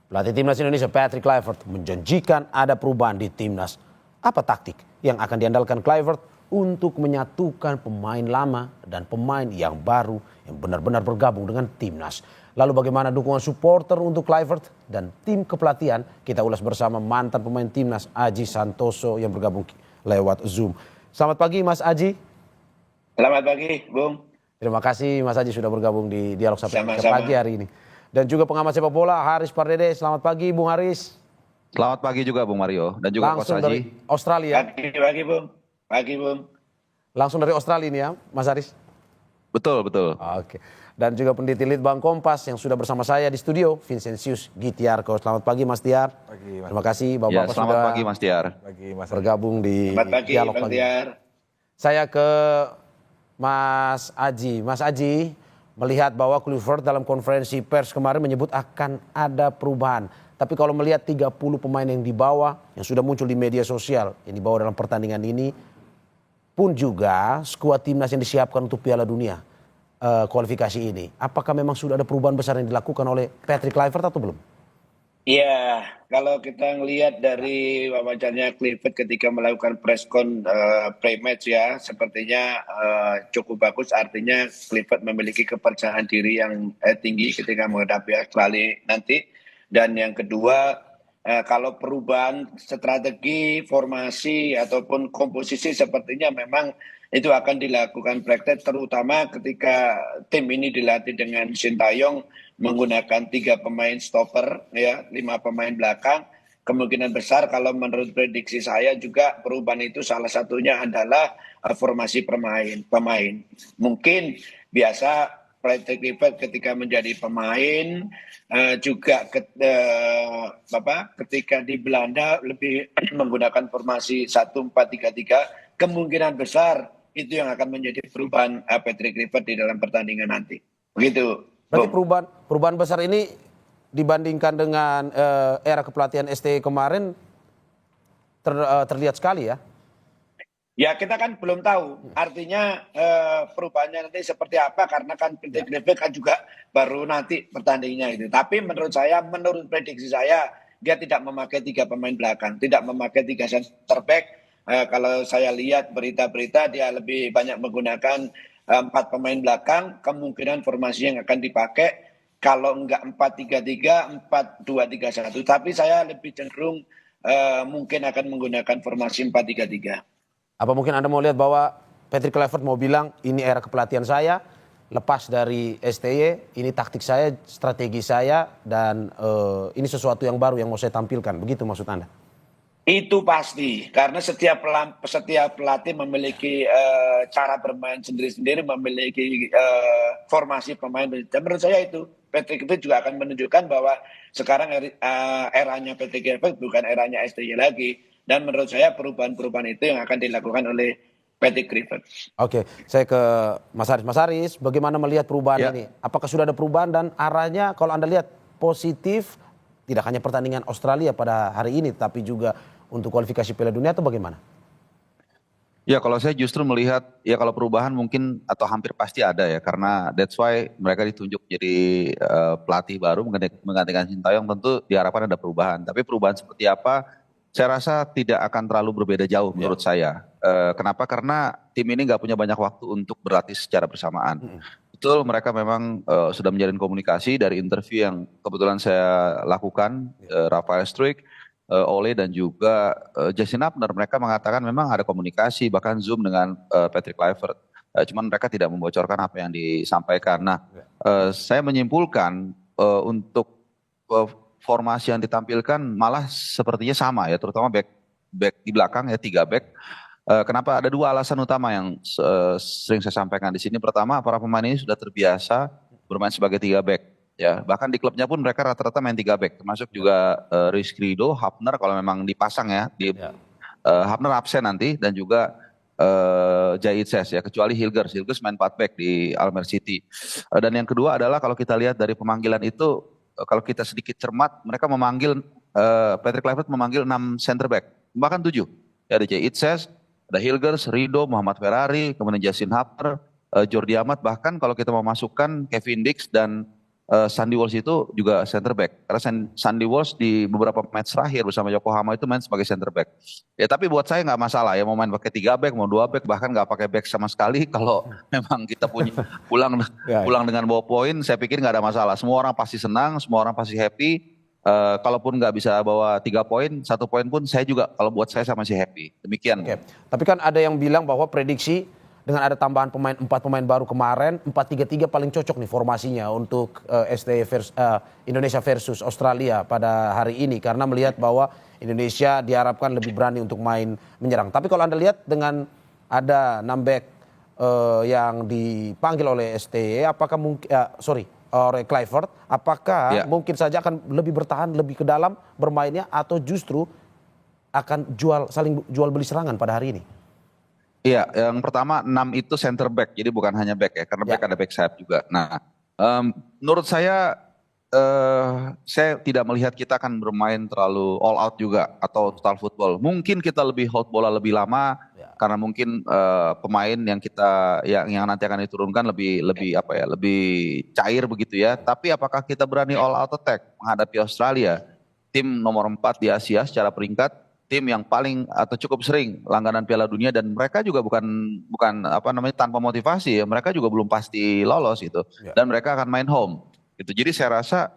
Pelatih Timnas Indonesia Patrick Kluivert menjanjikan ada perubahan di Timnas. Apa taktik yang akan diandalkan Kluivert untuk menyatukan pemain lama dan pemain yang baru yang benar-benar bergabung dengan Timnas? Lalu bagaimana dukungan supporter untuk Kluivert dan tim kepelatihan? Kita ulas bersama mantan pemain Timnas Aji Santoso yang bergabung lewat Zoom. Selamat pagi Mas Aji. Selamat pagi Bung. Terima kasih Mas Aji sudah bergabung di Dialog Sampai Sama-sama. Pagi hari ini. Dan juga pengamat sepak bola Haris Pardede. Selamat pagi Bung Haris. Selamat pagi juga Bung Mario dan juga Coach Langsung dari Aji. Australia. Pagi Bung. Pagi Bung. Langsung dari Australia ini ya Mas Haris. Betul. Oke. Dan juga peneliti Litbang Kompas yang sudah bersama saya di studio, Vincentius Gitiarko. Selamat pagi Mas Tiar. Pagi, Mas. Terima kasih Bapak-Bapak Selamat sudah pagi Mas Tiar. Pagi, Mas. bergabung di Selamat pagi Dialog Bang Pagi. Tiar. Saya ke Mas Aji. Mas Aji melihat bahwa Kluivert dalam konferensi pers kemarin menyebut akan ada perubahan. Tapi kalau melihat 30 pemain yang dibawa, yang sudah muncul di media sosial, yang dibawa dalam pertandingan ini, pun juga skuad timnas yang disiapkan untuk Piala Dunia kualifikasi ini. Apakah memang sudah ada perubahan besar yang dilakukan oleh Patrick Kluivert atau belum? Iya, kalau kita ngelihat dari wawancaranya Kluivert ketika melakukan preskon pre-match ya, sepertinya cukup bagus. Artinya Kluivert memiliki kepercayaan diri yang tinggi ketika menghadapi Australia nanti. Dan yang kedua, kalau perubahan strategi, formasi ataupun komposisi sepertinya memang itu akan dilakukan praktek, terutama ketika tim ini dilatih dengan Sintayong menggunakan 3 pemain stopper, ya 5 pemain belakang. Kemungkinan besar kalau menurut prediksi saya juga perubahan itu salah satunya adalah formasi pemain. Mungkin biasa Patrick Kluivert ketika menjadi pemain juga ketika di Belanda lebih menggunakan formasi 1-4-3-3, kemungkinan besar itu yang akan menjadi perubahan Patrick Kluivert di dalam pertandingan nanti. Begitu. Berarti perubahan besar ini dibandingkan dengan era kepelatihan STY kemarin terlihat sekali ya? Ya kita kan belum tahu, artinya perubahannya nanti seperti apa, karena kan Patrick Kluivert kan juga baru nanti pertandingannya itu. Tapi menurut saya, menurut prediksi saya, dia tidak memakai 3 pemain belakang, tidak memakai 3 center back. Kalau saya lihat berita-berita, dia lebih banyak menggunakan 4 pemain belakang. Kemungkinan formasi yang akan dipakai kalau enggak 4-3-3, 4-2-3-1. Tapi saya lebih cenderung mungkin akan menggunakan formasi 4-3-3. Apa mungkin Anda mau lihat bahwa Patrick Kluivert mau bilang ini era kepelatihan saya, lepas dari STY, ini taktik saya, strategi saya, dan ini sesuatu yang baru yang mau saya tampilkan. Begitu maksud Anda? Itu pasti, karena setiap pelatih memiliki cara bermain sendiri-sendiri, memiliki formasi pemain. Dan menurut saya itu, Patrick Kluivert juga akan menunjukkan bahwa sekarang eranya Patrick Kluivert bukan eranya STY lagi. Dan menurut saya perubahan-perubahan itu yang akan dilakukan oleh Patrick Kluivert. Oke, saya ke Mas Haris. Mas Haris, bagaimana melihat perubahan ini? Apakah sudah ada perubahan dan arahnya kalau Anda lihat positif, tidak hanya pertandingan Australia pada hari ini, tapi juga untuk kualifikasi Piala Dunia atau bagaimana? Ya kalau saya justru melihat ya kalau perubahan mungkin atau hampir pasti ada ya, karena that's why mereka ditunjuk jadi pelatih baru menggantikan Sintayong, tentu diharapkan ada perubahan. Tapi perubahan seperti apa? Saya rasa tidak akan terlalu berbeda jauh menurut saya. Kenapa? Karena tim ini nggak punya banyak waktu untuk berlatih secara bersamaan. Betul, mereka memang sudah menjalin komunikasi dari interview yang kebetulan saya lakukan, Rafael Struijk, Ole dan juga Justin Upner. Mereka mengatakan memang ada komunikasi, bahkan Zoom dengan Patrick Kluivert. Cuman mereka tidak membocorkan apa yang disampaikan. Nah, saya menyimpulkan untuk formasi yang ditampilkan malah sepertinya sama ya, terutama back di belakang ya, 3 back. Kenapa? Ada 2 alasan utama yang sering saya sampaikan di sini. Pertama, para pemain ini sudah terbiasa bermain sebagai 3 back ya. Bahkan di klubnya pun mereka rata-rata main 3 back, termasuk juga Rizky Ridho, Hafner kalau memang dipasang ya. Hafner absen nanti dan juga Jahit Ses ya, kecuali Hilgers main 4 back di Almer City. Dan yang kedua adalah kalau kita lihat dari pemanggilan itu, kalau kita sedikit cermat, mereka memanggil Patrick Kluivert memanggil 6 center back, bahkan 7. Ya, ada Jahit Ses, ada Hilgers, Ridho, Muhammad Ferrari, kemudian Justin Hapner, Jordi Amat, bahkan kalau kita mau masukkan Kevin Dix dan Sandy Walsh itu juga center back. Karena Sandy Walsh di beberapa match terakhir bersama Yokohama itu main sebagai center back. Ya tapi buat saya nggak masalah ya mau main pakai 3 back, mau 2 back, bahkan nggak pakai back sama sekali. Kalau memang kita punya Ya, pulang dengan bawa poin, saya pikir nggak ada masalah. Semua orang pasti senang, semua orang pasti happy. Kalaupun nggak bisa bawa 3 poin, 1 poin pun saya juga kalau buat saya masih happy. Demikian. oke. Tapi kan ada yang bilang bahwa prediksi dengan ada tambahan 4 pemain baru kemarin, 4-3-3 paling cocok nih formasinya untuk Indonesia versus Australia pada hari ini. Karena melihat bahwa Indonesia diharapkan lebih berani untuk main menyerang. Tapi kalau Anda lihat dengan ada 6 back yang dipanggil oleh STY, apakah mungkin, oleh Clifford, apakah mungkin saja akan lebih bertahan, lebih ke dalam bermainnya, atau justru akan saling jual beli serangan pada hari ini? Iya, yang pertama 6 itu center back, jadi bukan hanya back ya, karena back ada back sayap juga. Nah, menurut saya tidak melihat kita akan bermain terlalu all out juga atau total football. Mungkin kita lebih hold bola lebih lama karena mungkin pemain yang nanti akan diturunkan lebih cair begitu ya. Tapi apakah kita berani all out attack menghadapi Australia, tim nomor 4 di Asia secara peringkat? Tim yang paling atau cukup sering langganan Piala Dunia, dan mereka juga bukan tanpa motivasi ya, mereka juga belum pasti lolos gitu, dan mereka akan main home gitu. Jadi saya rasa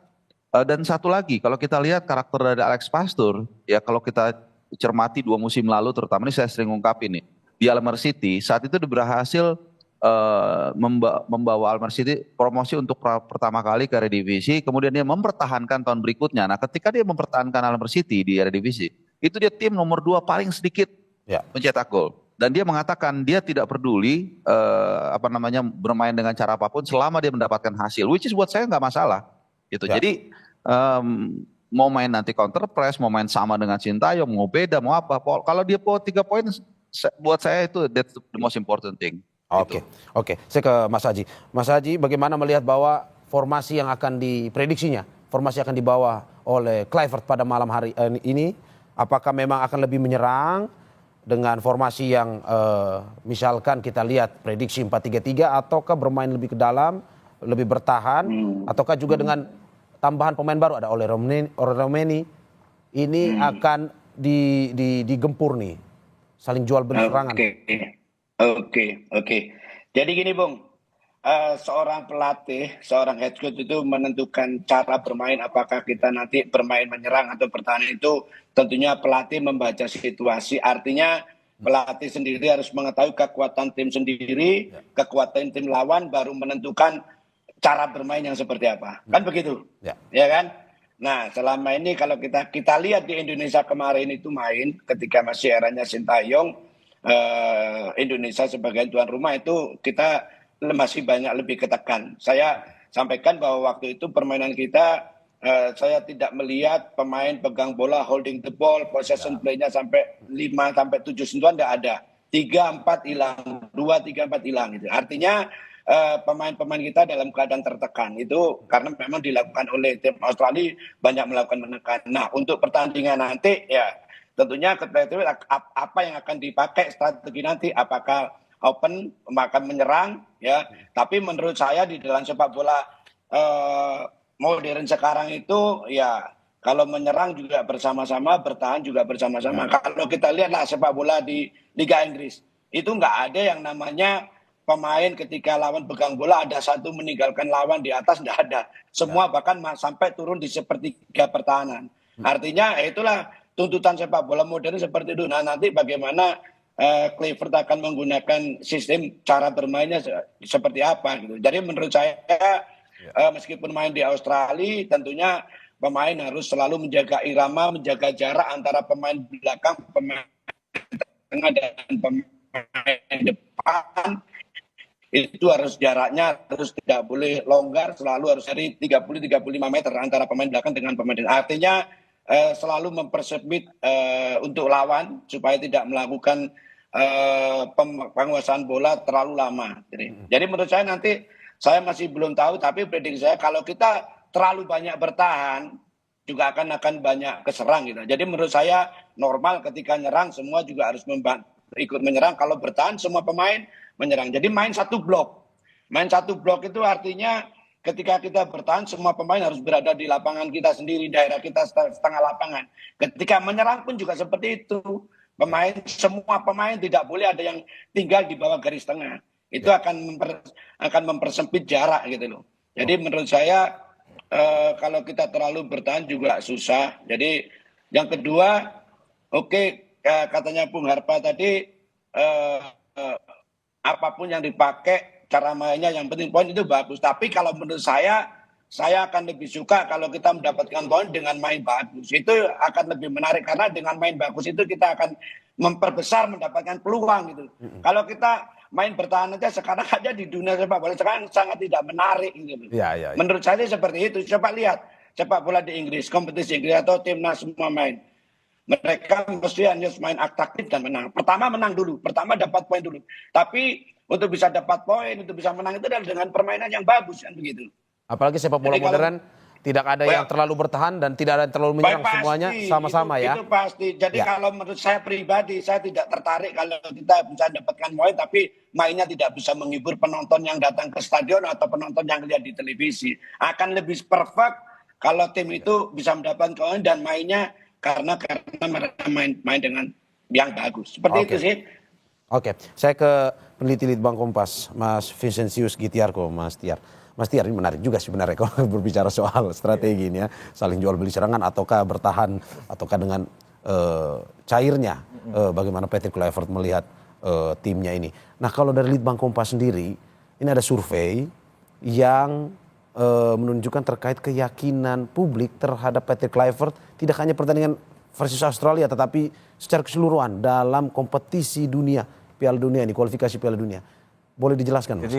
dan satu lagi kalau kita lihat karakter dari Alex Pastoor ya, kalau kita cermati 2 musim lalu terutama, ini saya sering ungkapin nih di Almer City, saat itu dia berhasil membawa Almer City promosi untuk pertama kali ke Eredivisie, kemudian dia mempertahankan tahun berikutnya. Nah ketika dia mempertahankan Almer City di Eredivisie, itu dia tim nomor 2 paling sedikit mencetak gol. Dan dia mengatakan dia tidak peduli bermain dengan cara apapun selama dia mendapatkan hasil. Which is buat saya nggak masalah. Gitu. Jadi mau main nanti counter press, mau main sama dengan Sintayong, mau beda, mau apa. Kalau dia 3 poin, buat saya itu that's the most important thing. Oke. Saya ke Mas Haji. Mas Haji, bagaimana melihat bahwa formasi yang akan diprediksinya, formasi akan dibawa oleh Clifford pada malam hari ini? Apakah memang akan lebih menyerang dengan formasi yang misalkan kita lihat prediksi 4-3-3, ataukah bermain lebih ke dalam, lebih bertahan, ataukah juga dengan tambahan pemain baru ada oleh Romeni ini akan digempur nih, saling jual beli serangan? Oke. Jadi gini Bung, seorang pelatih, seorang head coach itu menentukan cara bermain, apakah kita nanti bermain menyerang atau bertahan, itu tentunya pelatih membaca situasi. Artinya pelatih sendiri harus mengetahui kekuatan tim sendiri, kekuatan tim lawan, baru menentukan cara bermain yang seperti apa. Kan begitu? Ya kan? Nah, selama ini kalau kita lihat di Indonesia kemarin itu main ketika masih eranya Sintayong, Indonesia sebagai tuan rumah itu kita masih banyak lebih ketekan. Saya sampaikan bahwa waktu itu permainan kita, saya tidak melihat pemain pegang bola, holding the ball, possession play-nya sampai 5-7 sentuhan tidak ada. 3-4 hilang, 2-3-4 hilang gitu. Artinya pemain-pemain kita dalam keadaan tertekan. Itu karena memang dilakukan oleh tim Australia, banyak melakukan menekan. Nah, untuk pertandingan nanti ya tentunya apa yang akan dipakai strategi nanti, apakah open, akan menyerang ya. Tapi menurut saya di dalam sepak bola modern sekarang itu ya, kalau menyerang juga bersama-sama, bertahan juga bersama-sama. Kalau kita lihatlah sepak bola di Liga Inggris, itu nggak ada yang namanya pemain ketika lawan pegang bola ada satu meninggalkan lawan di atas, nggak ada. Semua bahkan sampai turun di sepertiga pertahanan. Artinya itulah tuntutan sepak bola modern seperti itu. Nah, nanti bagaimana Clifford akan menggunakan sistem cara bermainnya seperti apa gitu. Jadi menurut saya meskipun main di Australia, tentunya pemain harus selalu menjaga irama, menjaga jarak antara pemain belakang, pemain tengah dan pemain depan. Itu harus jaraknya harus tidak boleh longgar, selalu harus dari 30-35 meter antara pemain belakang dengan pemain depan. Artinya selalu mempersempit untuk lawan supaya tidak melakukan penguasaan bola terlalu lama. Jadi menurut saya nanti, saya masih belum tahu, tapi prediksi saya kalau kita terlalu banyak bertahan juga akan banyak keserang gitu. Jadi menurut saya normal ketika nyerang semua juga harus ikut menyerang, kalau bertahan semua pemain menyerang. Jadi main satu blok. Main satu blok itu artinya ketika kita bertahan semua pemain harus berada di lapangan kita sendiri, daerah kita setengah lapangan. Ketika menyerang pun juga seperti itu. Semua pemain tidak boleh ada yang tinggal di bawah garis tengah. Itu akan mempersempit jarak gitu loh. Jadi menurut saya kalau kita terlalu bertahan juga susah. Jadi yang kedua, katanya Bung Harpa tadi apapun yang dipakai cara mainnya yang penting poin itu bagus. Tapi kalau menurut saya akan lebih suka kalau kita mendapatkan poin dengan main bagus. Itu akan lebih menarik karena dengan main bagus itu kita akan memperbesar mendapatkan peluang gitu. Kalau kita main bertahan aja sekarang aja di dunia sepak bola sekarang sangat tidak menarik gitu. Ya. Menurut saya seperti itu. Coba lihat sepak bola di Inggris, kompetisi Inggris atau timnas semua main. Mereka mesti hanya main aktif dan menang. Pertama menang dulu, pertama dapat poin dulu. Tapi untuk bisa dapat poin, untuk bisa menang itu adalah dengan permainan yang bagus kan begitu. Apalagi sepak bola modern tidak ada yang terlalu bertahan dan tidak ada yang terlalu menyerang, semuanya sama-sama ya. Itu pasti. Jadi kalau menurut saya pribadi, saya tidak tertarik kalau kita bisa dapatkan poin tapi mainnya tidak bisa menghibur penonton yang datang ke stadion atau penonton yang lihat di televisi. Akan lebih perfect kalau tim itu bisa mendapatkan poin dan mainnya karena mereka main dengan yang bagus. Seperti itu sih. Oke, saya ke peneliti Litbang Kompas, Mas Vincentius Gitiarko, Mas Tiar. Mas Tiar, ini menarik juga sebenarnya kalau berbicara soal strategi ini ya, saling jual beli serangan ataukah bertahan ataukah dengan cairnya bagaimana Patrick Kluivert melihat timnya ini. Nah, kalau dari Litbang Kompas sendiri, ini ada survei yang menunjukkan terkait keyakinan publik terhadap Patrick Kluivert tidak hanya pertandingan versus Australia tetapi secara keseluruhan dalam kompetisi dunia, Piala Dunia ini, kualifikasi Piala Dunia. Boleh dijelaskan, Mas?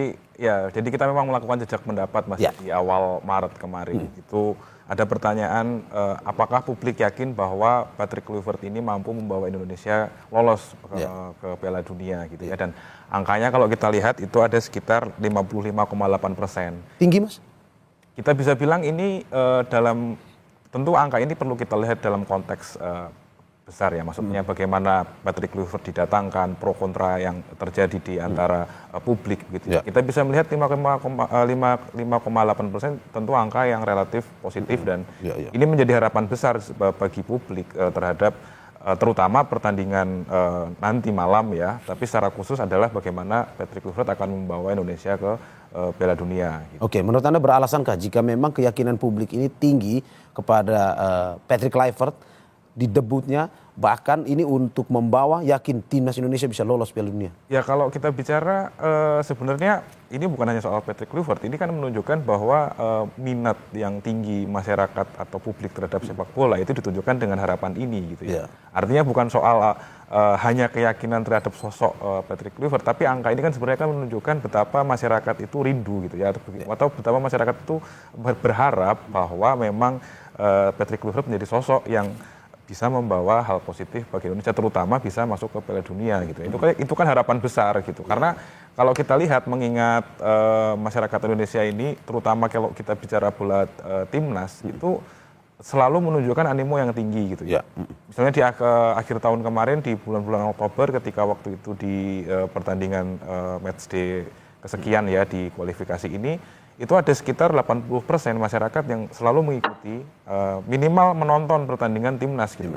Jadi kita memang melakukan jejak pendapat, Mas, di awal Maret kemarin. Itu ada pertanyaan apakah publik yakin bahwa Patrick Kluivert ini mampu membawa Indonesia lolos ke Piala Dunia gitu ya. Dan angkanya kalau kita lihat itu ada sekitar 55,8%. Tinggi, Mas? Kita bisa bilang ini tentu angka ini perlu kita lihat dalam konteks besar ya, maksudnya bagaimana Patrick Kluivert didatangkan, pro kontra yang terjadi di antara publik gitu. Kita bisa melihat 5,8% tentu angka yang relatif positif dan ini menjadi harapan besar bagi publik terhadap terutama pertandingan nanti malam ya, tapi secara khusus adalah bagaimana Patrick Kluivert akan membawa Indonesia ke Piala Dunia. Gitu. Oke, menurut Anda beralasankah jika memang keyakinan publik ini tinggi kepada Patrick Kluivert di debutnya, bahkan ini untuk membawa yakin timnas Indonesia bisa lolos Piala Dunia? Ya kalau kita bicara sebenarnya ini bukan hanya soal Patrick Kluivert, ini kan menunjukkan bahwa minat yang tinggi masyarakat atau publik terhadap sepak bola itu ditunjukkan dengan harapan ini gitu ya. Artinya bukan soal hanya keyakinan terhadap sosok Patrick Kluivert, tapi angka ini kan sebenarnya kan menunjukkan betapa masyarakat itu rindu gitu ya, atau betapa masyarakat itu berharap bahwa memang Patrick Kluivert menjadi sosok yang bisa membawa hal positif bagi Indonesia, terutama bisa masuk ke Piala Dunia gitu. Itu kan harapan besar gitu. Karena kalau kita lihat mengingat masyarakat Indonesia ini, terutama kalau kita bicara bola timnas itu selalu menunjukkan animo yang tinggi gitu ya. Misalnya di akhir tahun kemarin di bulan-bulan Oktober ketika waktu itu di pertandingan matchday kesekian ya di kualifikasi ini, itu ada sekitar 80% masyarakat yang selalu mengikuti minimal menonton pertandingan timnas gitu.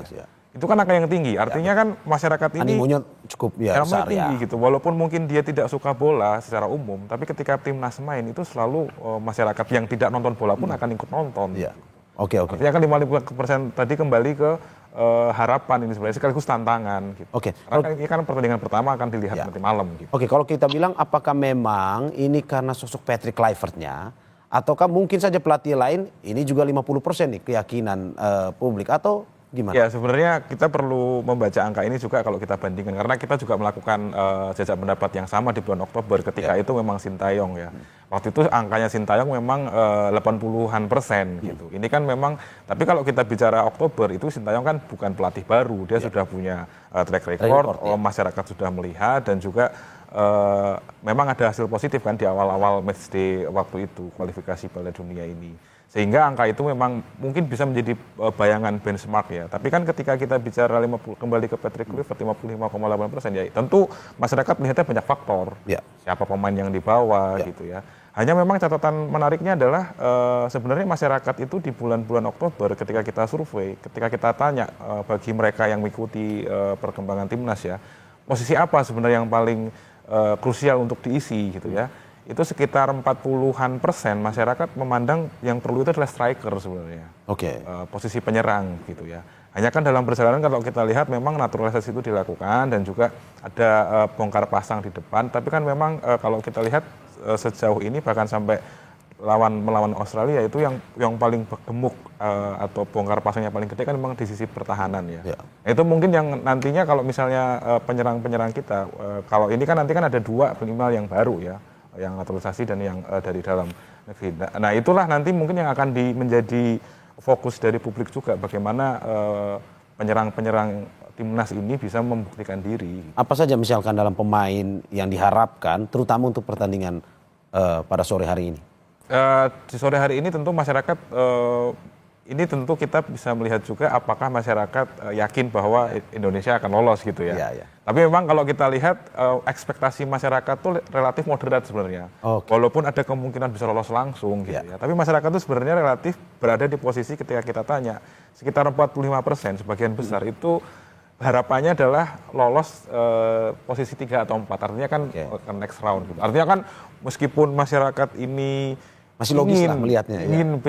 Itu kan angka yang tinggi, artinya kan masyarakat ini animonya cukup besar tinggi gitu. Walaupun mungkin dia tidak suka bola secara umum, tapi ketika timnas main itu selalu masyarakat yang tidak nonton bola pun akan ikut nonton. Oke. Artinya kan 50% tadi kembali ke harapan ini sebenarnya sekaligus tantangan gitu. Karena ini kan pertandingan pertama akan dilihat nanti malam gitu. Kalau kita bilang apakah memang ini karena sosok Patrick Kluivert-nya ataukah mungkin saja pelatih lain ini juga 50% nih keyakinan publik atau gimana? Ya sebenarnya kita perlu membaca angka ini juga kalau kita bandingkan karena kita juga melakukan jejak pendapat yang sama di bulan Oktober ketika itu memang Sintayong ya. Waktu itu angkanya Sintayong memang 80-an% gitu. Ini kan memang, tapi kalau kita bicara Oktober itu Sintayong kan bukan pelatih baru, dia sudah punya track record, masyarakat sudah melihat dan juga memang ada hasil positif kan di awal-awal matchday waktu itu kualifikasi Piala Dunia ini. Sehingga angka itu memang mungkin bisa menjadi bayangan benchmark ya. Tapi kan ketika kita bicara kembali ke Patrick Kluivert 55,8% ya tentu masyarakat melihatnya banyak faktor. Siapa pemain yang dibawa gitu ya. Hanya memang catatan menariknya adalah sebenarnya masyarakat itu di bulan-bulan Oktober ketika kita survei, ketika kita tanya bagi mereka yang mengikuti perkembangan timnas ya, posisi apa sebenarnya yang paling krusial untuk diisi gitu ya. Itu sekitar 40% masyarakat memandang yang perlu itu adalah striker sebenarnya. Oke. Posisi penyerang gitu ya. Hanya kan dalam perjalanan kalau kita lihat memang naturalisasi itu dilakukan dan juga ada bongkar pasang di depan. Tapi kan memang kalau kita lihat sejauh ini bahkan sampai melawan Australia itu yang paling gemuk atau bongkar pasangnya paling gede kan memang di sisi pertahanan ya. Nah, itu mungkin yang nantinya kalau misalnya penyerang-penyerang kita kalau ini kan nanti kan ada 2 minimal yang baru ya, yang naturalisasi dan yang dari dalam negeri. Nah, itulah nanti mungkin yang akan menjadi fokus dari publik juga bagaimana penyerang-penyerang timnas ini bisa membuktikan diri. Apa saja misalkan dalam pemain yang diharapkan terutama untuk pertandingan pada sore hari ini? Di sore hari ini tentu masyarakat ini tentu kita bisa melihat juga apakah masyarakat yakin bahwa Indonesia akan lolos gitu ya. Tapi memang kalau kita lihat ekspektasi masyarakat tuh relatif moderat sebenarnya. Walaupun ada kemungkinan bisa lolos langsung gitu ya. Tapi masyarakat itu sebenarnya relatif berada di posisi ketika kita tanya sekitar 45% sebagian besar itu harapannya adalah lolos posisi 3 atau 4. Artinya kan next round gitu. Artinya kan meskipun masyarakat ini masih logis lah melihatnya. Ingin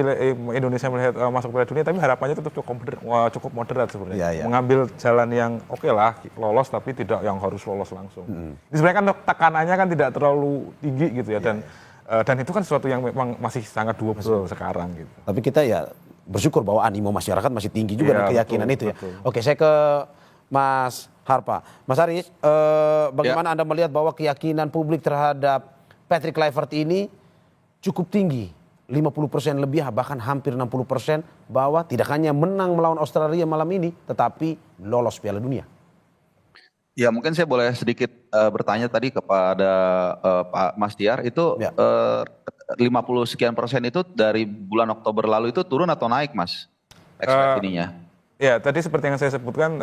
Indonesia melihat masuk Piala Dunia, tapi harapannya tetap cukup moderat sebenarnya. Mengambil jalan yang oke lah, lolos tapi tidak yang harus lolos langsung. Ini sebenarnya kan tekanannya kan tidak terlalu tinggi gitu ya, dan itu kan sesuatu yang memang masih sangat doable sekarang gitu. Tapi kita ya bersyukur bahwa animo masyarakat masih tinggi juga dan keyakinan itu ya. Oke, saya ke Mas Harpa. Mas Aris, bagaimana Anda melihat bahwa keyakinan publik terhadap Patrick Kluivert ini cukup tinggi, 50% lebih bahkan hampir 60% bahwa tidak hanya menang melawan Australia malam ini tetapi lolos Piala Dunia? Ya mungkin saya boleh sedikit bertanya tadi kepada Pak Mas Tiar itu 50 sekian persen itu dari bulan Oktober lalu itu turun atau naik Mas? Ekspektasinya? Ya tadi seperti yang saya sebutkan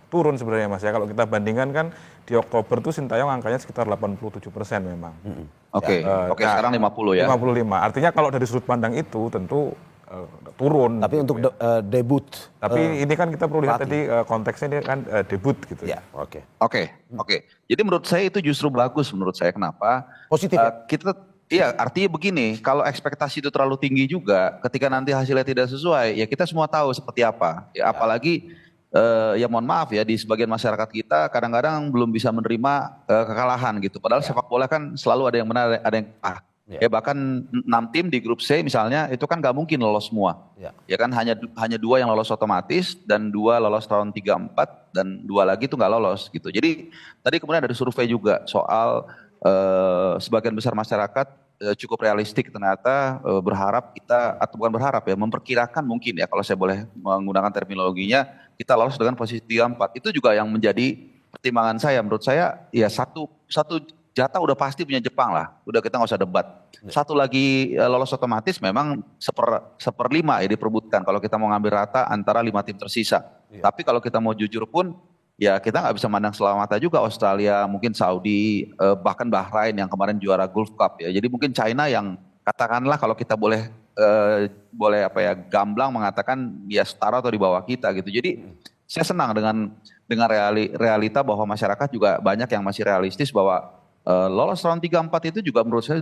turun sebenarnya Mas ya. Kalau kita bandingkan kan di Oktober tuh Sintayong angkanya sekitar 87% memang. Oke, sekarang 50 ya. 55. Artinya kalau dari sudut pandang itu tentu turun. Tapi untuk debut. Tapi ini kan kita perlu lihat tadi konteksnya ini kan debut gitu ya. Oke. Jadi menurut saya itu justru bagus menurut saya. Kenapa? Positif ya? Iya, artinya begini, kalau ekspektasi itu terlalu tinggi juga, ketika nanti hasilnya tidak sesuai, ya kita semua tahu seperti apa. Ya, apalagi ya mohon maaf ya, di sebagian masyarakat kita kadang-kadang belum bisa menerima kekalahan gitu. Padahal sepak bola kan selalu ada yang benar, ada yang kalah. Ya bahkan 6 tim di grup C misalnya itu kan gak mungkin lolos semua. Ya kan hanya 2 yang lolos otomatis dan 2 lolos tahun 3-4 dan 2 lagi itu gak lolos gitu. Jadi tadi kemudian ada survei juga soal sebagian besar masyarakat cukup realistik ternyata berharap kita, atau bukan berharap ya, memperkirakan mungkin ya kalau saya boleh menggunakan terminologinya, kita lolos dengan posisi 3-4. Itu juga yang menjadi pertimbangan saya. Menurut saya ya satu jatah udah pasti punya Jepang lah, udah kita nggak usah debat. Satu lagi lolos otomatis memang seperlima ya diperbutkan kalau kita mau ngambil rata antara 5 tim tersisa. Tapi kalau kita mau jujur pun ya kita nggak bisa mandang sebelah mata juga Australia, mungkin Saudi, bahkan Bahrain yang kemarin juara Gulf Cup ya. Jadi mungkin China yang katakanlah kalau kita boleh gamblang mengatakan ya setara atau di bawah kita gitu. Jadi saya senang dengan realita bahwa masyarakat juga banyak yang masih realistis bahwa lolos round 3-4 itu juga menurut saya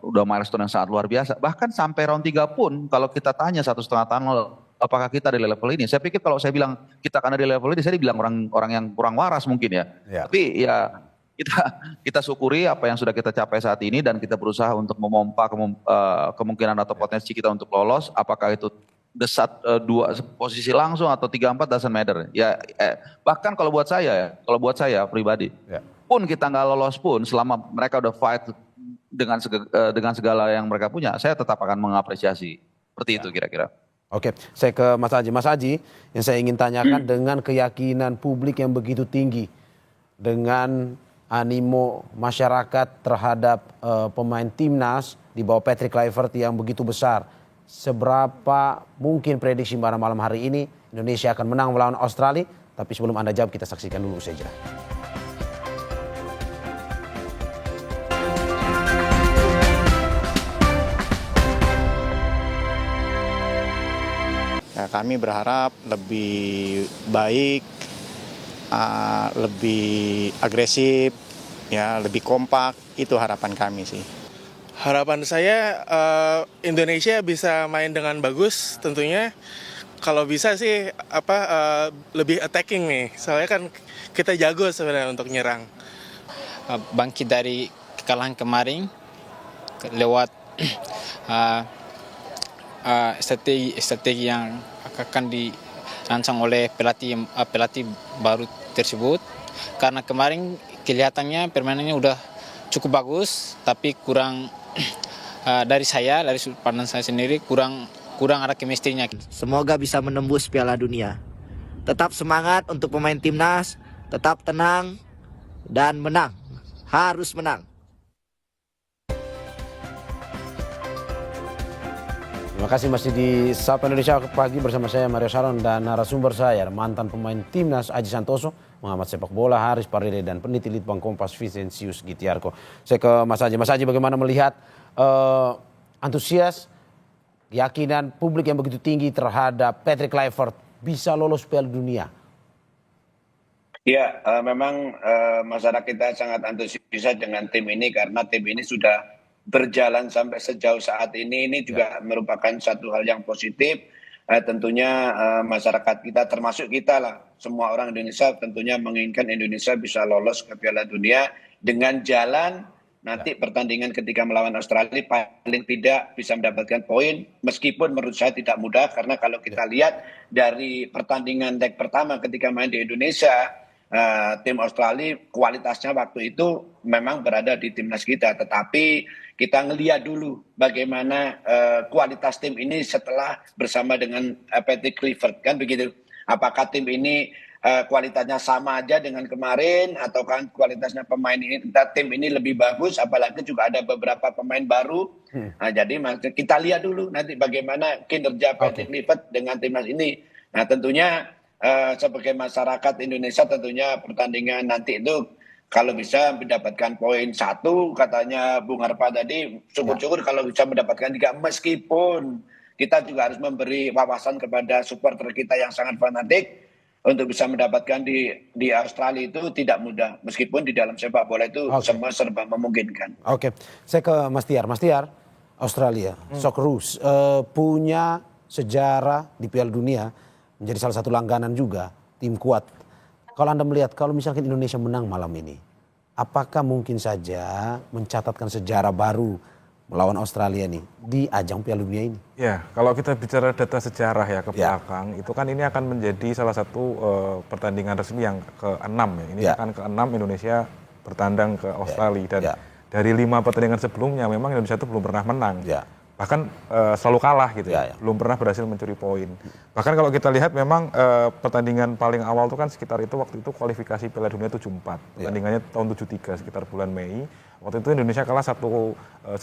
udah milestone yang sangat luar biasa. Bahkan sampai round 3 pun kalau kita tanya 1,5 tahun apakah kita di level ini? Saya pikir kalau saya bilang kita akan ada di level ini, saya dibilang orang yang kurang waras mungkin ya. Tapi ya kita syukuri apa yang sudah kita capai saat ini dan kita berusaha untuk memompa kemungkinan atau potensi kita untuk lolos. Apakah itu desat 2 posisi langsung atau 3-4 doesn't matter. Ya bahkan kalau buat saya pribadi, pun kita nggak lolos pun selama mereka udah fight dengan segala yang mereka punya, saya tetap akan mengapresiasi. Seperti itu kira-kira. Oke, saya ke Mas Aji. Mas Aji, yang saya ingin tanyakan dengan keyakinan publik yang begitu tinggi, dengan animo masyarakat terhadap pemain timnas di bawah Patrick Kluivert yang begitu besar, seberapa mungkin prediksi pada malam hari ini Indonesia akan menang melawan Australia? Tapi sebelum Anda jawab, kita saksikan dulu saja. kami berharap lebih baik, lebih agresif, ya lebih kompak. Itu harapan kami sih. Harapan saya Indonesia bisa main dengan bagus tentunya. Kalau bisa sih lebih attacking nih. Soalnya kan kita jago sebenarnya untuk nyerang. Bangkit dari kekalahan kemarin lewat strategi yang akan dirancang oleh pelatih baru tersebut. Karena kemarin kelihatannya permainannya udah cukup bagus, tapi kurang dari sudut pandang saya sendiri kurang ada chemistry-nya. Semoga bisa menembus Piala Dunia. Tetap semangat untuk pemain timnas, tetap tenang dan menang. Harus menang. Terima kasih masih di Sapa Indonesia Pagi bersama saya Mario Sharon dan narasumber saya mantan pemain timnas Aji Santoso, pengamat sepak bola Haris Pardede dan peneliti Litbang Kompas Vincentius Gitiarko. Saya ke Mas Aji. Mas Aji, bagaimana melihat antusias, keyakinan publik yang begitu tinggi terhadap Patrick Kluivert bisa lolos Piala Dunia? Ya, memang masyarakat kita sangat antusias dengan tim ini karena tim ini sudah berjalan sampai sejauh saat ini. Ini juga merupakan satu hal yang positif. Tentunya masyarakat kita termasuk kita lah, semua orang Indonesia tentunya menginginkan Indonesia bisa lolos ke Piala Dunia dengan jalan nanti pertandingan ketika melawan Australia paling tidak bisa mendapatkan poin, meskipun menurut saya tidak mudah karena kalau kita lihat dari pertandingan leg pertama ketika main di Indonesia, tim Australia kualitasnya waktu itu memang berada di timnas kita, tetapi kita ngelihat dulu bagaimana kualitas tim ini setelah bersama dengan Patrick Kluivert, kan begitu. Apakah tim ini kualitasnya sama aja dengan kemarin atau kan kualitasnya pemain ini, tim ini lebih bagus, apalagi juga ada beberapa pemain baru. Nah, jadi kita lihat dulu nanti bagaimana kinerja Patrick Kluivert dengan timnas ini. Nah, tentunya sebagai masyarakat Indonesia tentunya pertandingan nanti itu kalau bisa mendapatkan poin 1, katanya Bung Harpa tadi, syukur-syukur kalau bisa mendapatkan 3, meskipun kita juga harus memberi wawasan kepada supporter kita yang sangat fanatik untuk bisa mendapatkan di Australia itu tidak mudah, meskipun di dalam sepak bola itu semua serba memungkinkan. Oke, saya ke Mas Tiar. Mas Tiar, Australia, Socceroos punya sejarah di Piala Dunia, menjadi salah satu langganan juga, tim kuat. Kalau Anda melihat, kalau misalkan Indonesia menang malam ini, apakah mungkin saja mencatatkan sejarah baru melawan Australia nih di ajang Piala Dunia ini? Ya, kalau kita bicara data sejarah ya ke belakang, itu kan ini akan menjadi salah satu pertandingan resmi yang ke-6 ya. Ini akan ke-6 Indonesia bertandang ke Australia dan dari 5 pertandingan sebelumnya memang Indonesia itu belum pernah menang. Bahkan selalu kalah gitu ya, belum pernah berhasil mencuri poin. Bahkan kalau kita lihat memang pertandingan paling awal itu kan sekitar itu waktu itu kualifikasi Piala Dunia 74. Pertandingannya tahun 73 sekitar bulan Mei. Waktu itu Indonesia kalah 1-2.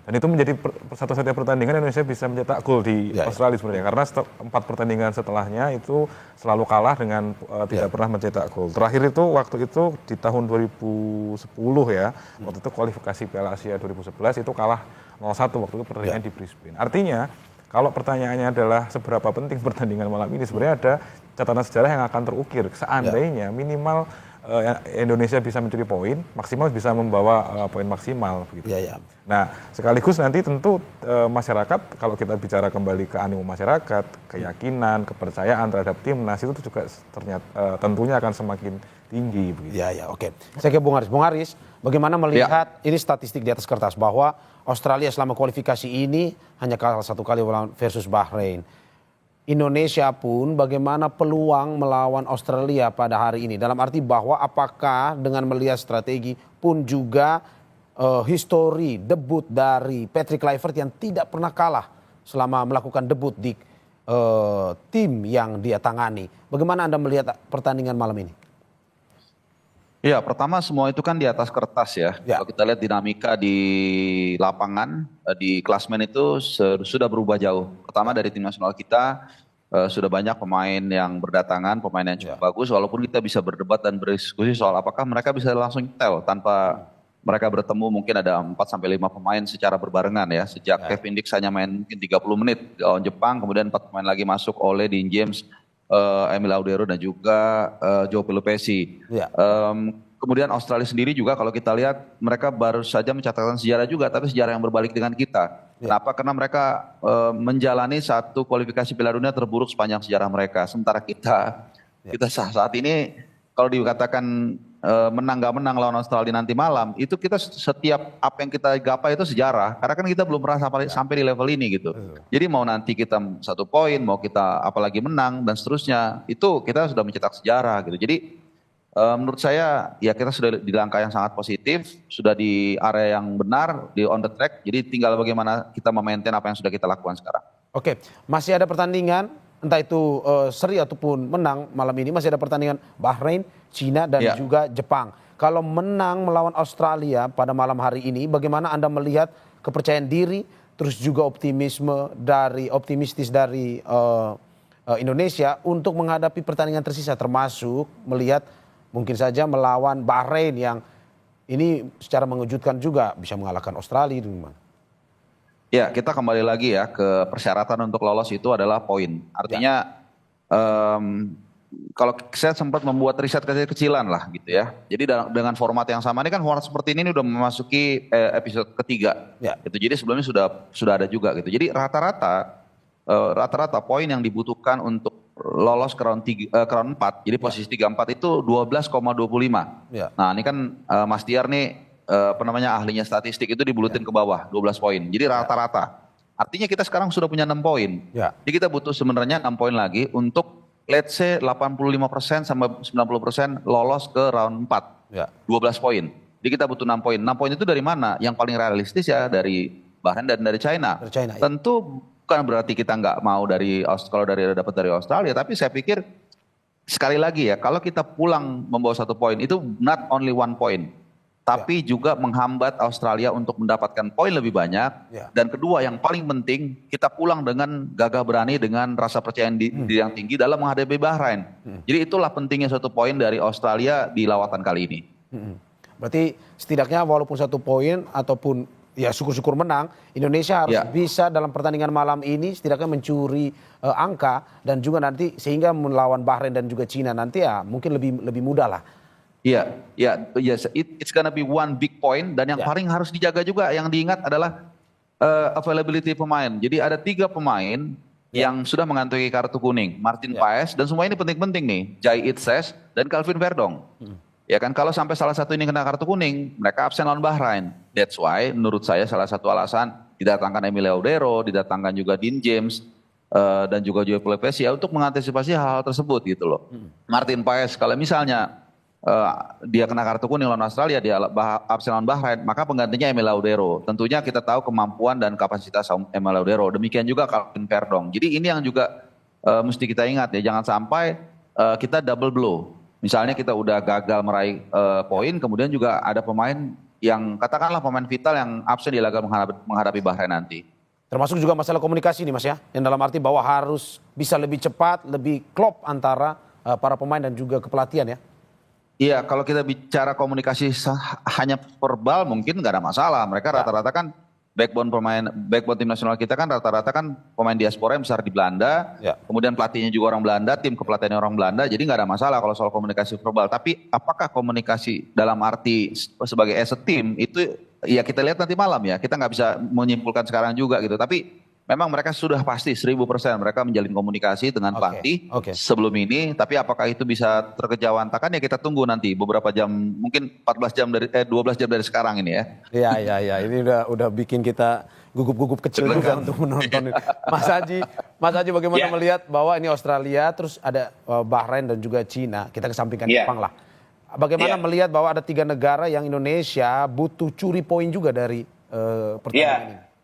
Dan itu menjadi satu-satunya pertandingan Indonesia bisa mencetak gol di Australia sebenarnya. Karena 4 pertandingan setelahnya itu selalu kalah dengan tidak pernah mencetak gol. Terakhir itu waktu itu di tahun 2010 ya. Waktu itu kualifikasi Piala Asia 2011 itu kalah 0-1 waktu itu pertandingan di Brisbane. Artinya kalau pertanyaannya adalah seberapa penting pertandingan malam ini, sebenarnya ada catatan sejarah yang akan terukir. Seandainya minimal Indonesia bisa mencuri poin, maksimal bisa membawa poin maksimal begitu. Nah, sekaligus nanti tentu masyarakat, kalau kita bicara kembali ke animo masyarakat, keyakinan, kepercayaan terhadap timnas itu juga ternyata tentunya akan semakin tinggi begitu. Oke. Saya ke Bung Haris. Bung Haris, bagaimana melihat ini statistik di atas kertas bahwa Australia selama kualifikasi ini hanya kalah 1 kali versus Bahrain. Indonesia pun bagaimana peluang melawan Australia pada hari ini? Dalam arti bahwa apakah dengan melihat strategi pun juga histori debut dari Patrick Kluivert yang tidak pernah kalah selama melakukan debut di tim yang dia tangani. Bagaimana Anda melihat pertandingan malam ini? Ya, pertama semua itu kan di atas kertas ya. Kalau kita lihat dinamika di lapangan, di klasmen itu sudah berubah jauh. Pertama dari tim nasional kita sudah banyak pemain yang berdatangan, pemain yang cukup bagus. Walaupun kita bisa berdebat dan berdiskusi soal apakah mereka bisa langsung tel tanpa mereka bertemu mungkin ada 4 sampai 5 pemain secara berbarengan ya. Sejak Kevin Dix hanya main mungkin 30 menit lawan Jepang, kemudian 4 pemain lagi masuk, Ole, Dean James, Emil Laudero dan juga Joe Pelupessy. Ya. Kemudian Australia sendiri juga kalau kita lihat mereka baru saja mencatatkan sejarah juga, tapi sejarah yang berbalik dengan kita. Kenapa? Karena mereka menjalani satu kualifikasi Piala Dunia terburuk sepanjang sejarah mereka. Sementara kita saat ini kalau dikatakan menang gak menang lawan Australia nanti malam, itu kita setiap apa yang kita gapai itu sejarah. Karena kan kita belum pernah sampai di level ini gitu. Jadi mau nanti kita 1 poin, mau kita apalagi menang dan seterusnya, itu kita sudah mencetak sejarah gitu. Jadi menurut saya ya kita sudah di langkah yang sangat positif, sudah di area yang benar, di on the track. Jadi tinggal bagaimana kita memaintain apa yang sudah kita lakukan sekarang. Oke, masih ada pertandingan, entah itu seri ataupun menang malam ini, masih ada pertandingan Bahrain, Cina dan juga Jepang. Kalau menang melawan Australia pada malam hari ini, bagaimana Anda melihat kepercayaan diri, terus juga optimistis dari Indonesia untuk menghadapi pertandingan tersisa, termasuk melihat mungkin saja melawan Bahrain yang ini secara mengejutkan juga bisa mengalahkan Australia itu gimana? Ya, kita kembali lagi ya ke persyaratan untuk lolos itu adalah poin. Artinya kalau saya sempat membuat riset kecil-kecilan lah gitu ya. Jadi dengan format yang sama ini kan format seperti ini udah memasuki episode ketiga. Gitu. Jadi sebelumnya sudah ada juga gitu. Jadi rata-rata poin yang dibutuhkan untuk lolos ke round 4, jadi posisi 3-4 itu 12,25. Nah ini kan Mas Tiar nih ahlinya statistik itu dibulutin ke bawah 12 poin. Jadi rata-rata. Artinya kita sekarang sudah punya 6 poin. Jadi kita butuh sebenarnya 6 poin lagi untuk let's say 85% sampai 90% lolos ke round 4. 12 poin. Jadi kita butuh 6 poin. 6 poin itu dari mana? Yang paling realistis ya dari Bahrain dan dari China. Tentu bukan berarti kita nggak mau kalau dapat dari Australia, tapi saya pikir sekali lagi ya, kalau kita pulang membawa 1 poin itu not only 1 point, tapi juga menghambat Australia untuk mendapatkan poin lebih banyak. Dan kedua yang paling penting, kita pulang dengan gagah berani, dengan rasa percaya diri yang tinggi dalam menghadapi Bahrain. Jadi itulah pentingnya 1 poin dari Australia di lawatan kali ini. Berarti setidaknya walaupun 1 poin ataupun ya syukur-syukur menang, Indonesia harus bisa dalam pertandingan malam ini setidaknya mencuri angka dan juga nanti sehingga melawan Bahrain dan juga Cina nanti ya mungkin lebih mudah lah. It's gonna be 1 big point dan yang paling harus dijaga juga yang diingat adalah availability pemain. Jadi ada 3 pemain yang sudah mengantongi kartu kuning, Martin Paes, dan semua ini penting-penting nih, Jai Itses dan Calvin Verdong. Ya kan, kalau sampai salah satu ini kena kartu kuning, mereka absen lawan Bahrain. That's why menurut saya salah satu alasan didatangkan Emil Laudero, didatangkan juga Dean James, dan juga Joe Pelupessy ya untuk mengantisipasi hal-hal tersebut gitu loh. Martin Paes kalau misalnya dia kena kartu kuning lawan Australia, dia absen lawan Bahrain, maka penggantinya Emil Laudero. Tentunya kita tahu kemampuan dan kapasitas Emil Laudero. Demikian juga Calvin Verdong. Jadi ini yang juga mesti kita ingat ya, jangan sampai kita double blow. Misalnya kita udah gagal meraih poin, kemudian juga ada pemain yang katakanlah pemain vital yang absen di laga menghadapi Bahrain nanti. Termasuk juga masalah komunikasi nih Mas ya, yang dalam arti bahwa harus bisa lebih cepat, lebih klop antara para pemain dan juga kepelatihan ya. Iya, kalau kita bicara komunikasi hanya verbal mungkin nggak ada masalah. Mereka rata-rata kan backbone tim nasional kita kan rata-rata kan pemain diaspora yang besar di Belanda, kemudian pelatihnya juga orang Belanda, tim kepelatihannya orang Belanda, jadi nggak ada masalah kalau soal komunikasi verbal. Tapi apakah komunikasi dalam arti sebagai as a team itu ya kita lihat nanti malam ya, kita nggak bisa menyimpulkan sekarang juga gitu. Tapi memang mereka sudah pasti 1000% mereka menjalin komunikasi dengan pelatih sebelum ini. Tapi apakah itu bisa terkejawantakan ya kita tunggu nanti beberapa jam, mungkin 12 jam dari sekarang ini ya. Iya, ini udah bikin kita gugup-gugup kecil juga untuk menonton. Mas Haji bagaimana melihat bahwa ini Australia, terus ada Bahrain dan juga Cina, kita kesampingkan Jepang lah. Bagaimana melihat bahwa ada 3 negara yang Indonesia butuh curi poin juga dari pertandingan ini?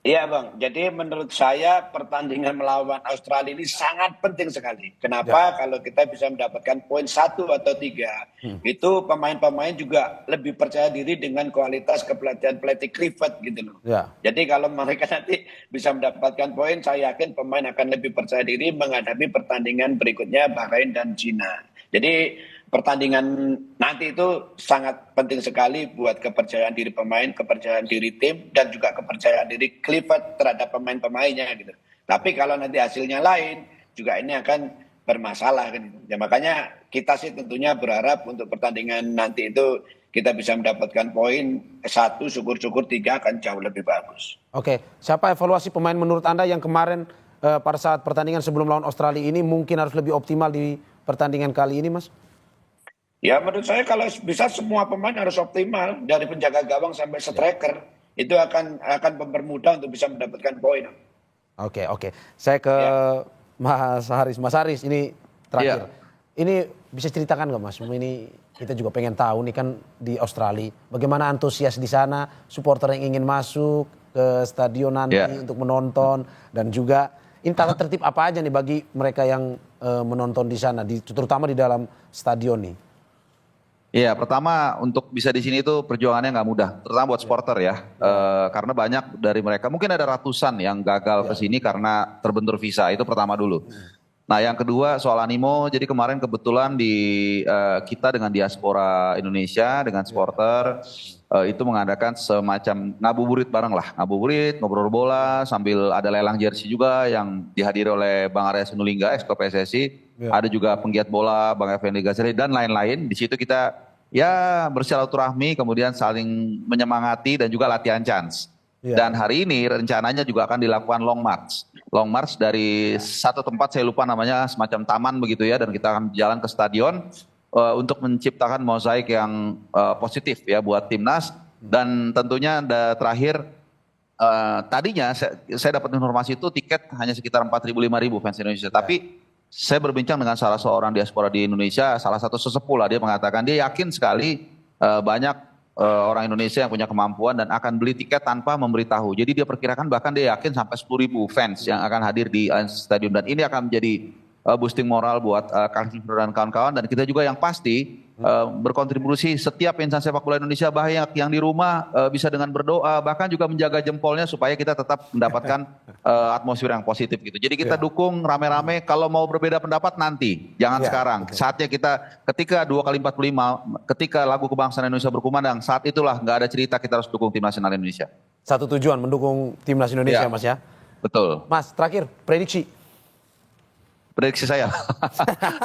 Iya Bang, jadi menurut saya pertandingan melawan Australia ini sangat penting sekali. Kenapa? Kalau kita bisa mendapatkan poin 1 atau 3, itu pemain-pemain juga lebih percaya diri dengan kualitas kepelatihan pelatih Clifford gitu loh. Jadi kalau mereka nanti bisa mendapatkan poin, saya yakin pemain akan lebih percaya diri menghadapi pertandingan berikutnya Bahrain dan Cina. Jadi pertandingan nanti itu sangat penting sekali buat kepercayaan diri pemain, kepercayaan diri tim, dan juga kepercayaan diri Clifford terhadap pemain-pemainnya gitu. Tapi kalau nanti hasilnya lain, juga ini akan bermasalah kan. Ya makanya kita sih tentunya berharap untuk pertandingan nanti itu kita bisa mendapatkan poin 1, syukur-syukur 3 akan jauh lebih bagus. Oke, siapa evaluasi pemain menurut Anda yang kemarin pada saat pertandingan sebelum lawan Australia ini mungkin harus lebih optimal di pertandingan kali ini, Mas? Ya menurut saya kalau bisa semua pemain harus optimal dari penjaga gawang sampai striker itu akan mempermudah untuk bisa mendapatkan poin. Oke. Saya ke Mas Haris. Mas Haris ini terakhir. Ini bisa ceritakan nggak Mas? Ini kita juga pengen tahu nih kan di Australia bagaimana antusias di sana, supporter yang ingin masuk ke stadion nanti untuk menonton dan juga ini tata tertib apa aja nih bagi mereka yang menonton di sana, terutama di dalam stadion nih. Iya, pertama untuk bisa di sini itu perjuangannya nggak mudah, terutama buat supporter ya. Karena banyak dari mereka, mungkin ada ratusan yang gagal ke sini karena terbentur visa, itu pertama dulu. Nah yang kedua soal animo, jadi kemarin kebetulan kita dengan diaspora Indonesia, dengan supporter, itu mengadakan semacam ngabuburit bareng lah. Ngabuburit, ngobrol bola, sambil ada lelang jersey juga yang dihadiri oleh Bang Arya Sinulinga, ex PSSI. Ada juga penggiat bola, Bang Effendi Ghazali dan lain-lain. Di situ kita ya bersilaturahmi, kemudian saling menyemangati dan juga latihan chance. Dan hari ini rencananya juga akan dilakukan long march. Long march dari satu tempat, saya lupa namanya, semacam taman begitu ya, dan kita akan jalan ke stadion untuk menciptakan mozaik yang positif ya buat timnas. Dan tentunya terakhir tadinya saya dapat informasi itu tiket hanya sekitar 4.000-5.000 fans Indonesia. Tapi saya berbincang dengan salah seorang diaspora di Indonesia, salah satu sesepuh lah, dia mengatakan dia yakin sekali banyak orang Indonesia yang punya kemampuan dan akan beli tiket tanpa memberitahu. Jadi dia perkirakan bahkan dia yakin sampai 10.000 fans yang akan hadir di stadion, dan ini akan menjadi boosting moral buat Clifford dan kawan-kawan. Dan kita juga yang pasti berkontribusi, setiap insan sepak bola Indonesia banyak yang di rumah bisa dengan berdoa, bahkan juga menjaga jempolnya supaya kita tetap mendapatkan atmosfer yang positif gitu. Jadi kita dukung rame-rame, kalau mau berbeda pendapat nanti, jangan sekarang. Saatnya kita ketika 2x45, ketika lagu kebangsaan Indonesia berkumandang, saat itulah nggak ada cerita kita harus dukung tim nasional Indonesia. Satu tujuan mendukung timnas Indonesia Mas ya. Betul. Mas terakhir prediksi saya.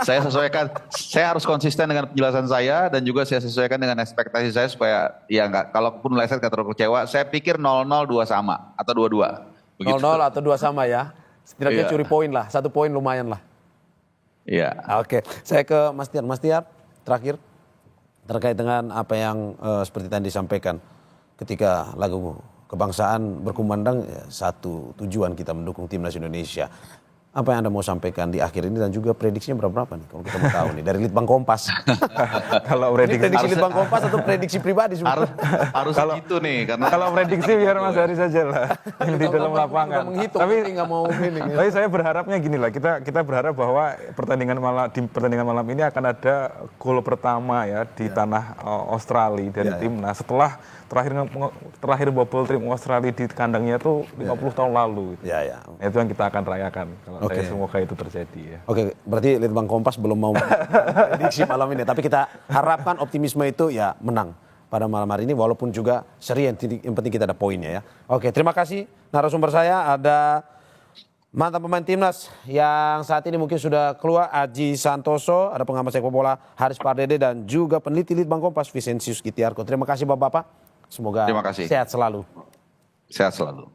Saya sesuaikan, saya harus konsisten dengan penjelasan saya dan juga saya sesuaikan dengan ekspektasi saya supaya ya enggak, kalaupun meleset nggak terlalu kecewa. Saya pikir 0-0 2 sama atau 2-2. 0-0 atau 2 sama ya. Setidaknya curi poin lah, 1 poin lumayan lah. Iya. Oke, saya ke Mas Tiar. Mas Tiar terakhir terkait dengan apa yang seperti tadi disampaikan ketika lagu kebangsaan berkumandang, ya, satu tujuan kita mendukung timnas Indonesia. Apa yang Anda mau sampaikan di akhir ini dan juga prediksinya berapa nih kalau kita mau tahu nih dari Litbang Kompas. Kalau prediksi Litbang Kompas atau prediksi pribadi harus gitu nih, karena kalau prediksi biar Mas Haris saja lah yang di dalam lapangan. Tapi nggak mau ini. Tapi saya berharapnya gini lah, kita berharap bahwa pertandingan malam ini akan ada gol pertama ya di tanah Australia dari timnas setelah terakhir bubble team Australia di kandangnya tuh 50 tahun lalu. Gitu. Nah, itu yang kita akan rayakan. Kalau saya semoga itu terjadi ya. Oke, berarti Litbang Kompas belum mau prediksi malam ini, tapi kita harapkan optimisme itu ya menang pada malam hari ini, walaupun juga seri, yang penting kita ada poinnya ya. Oke, terima kasih narasumber saya, ada mantan pemain timnas yang saat ini mungkin sudah keluar, Aji Santoso, ada pengamat sepak bola Haris Pardede, dan juga peneliti Litbang Kompas Vincentius Gitiarko. Terima kasih Bapak-bapak, semoga sehat selalu. Sehat selalu.